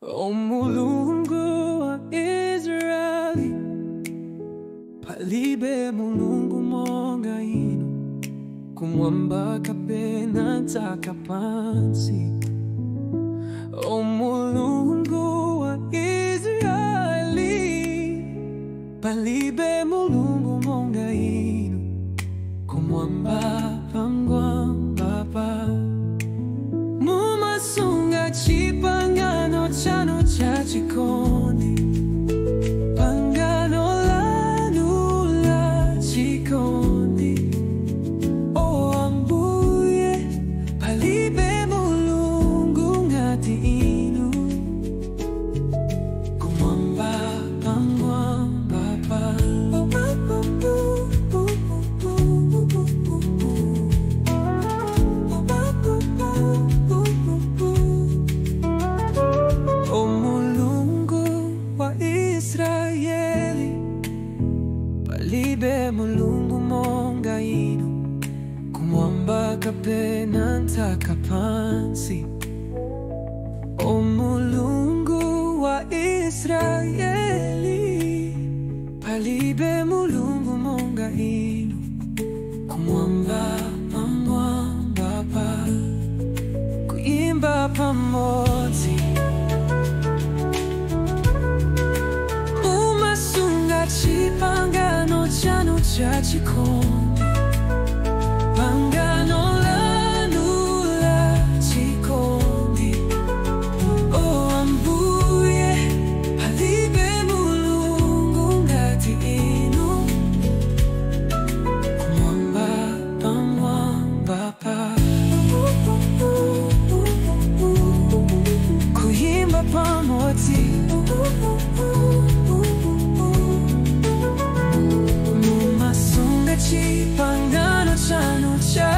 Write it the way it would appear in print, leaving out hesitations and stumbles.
O Mulungu wa Israeli, palibe Mulungu monga inu, kumwamba kapena ntaka pansi. O Mulungu wa Israeli, palibe Mulungu monga inu, kumwamba pangwamba pa. Mumasunga chipangano chanu cha chikondi, pangano lanu la chikondi. O Ambuye, palibe Mulungu ngati inu, kumwamba pangwamba pa. O Mulungu wa Israeli, palibe Mulungu monga inu, kumwamba kapena ntaka pansi. O Mulungu wa Israeli, palibe Mulungu monga inu, kumwamba pangwamba pa. Kuimba pamodzi, mumasunga chipangano chanu cha chikondi, pangano lanu la chikondi. O Ambuye, palibe Mulungu ngati inu, kumwamba pangwamba pa. Kuimba pamodzi, mumasunga chipangano chanu cha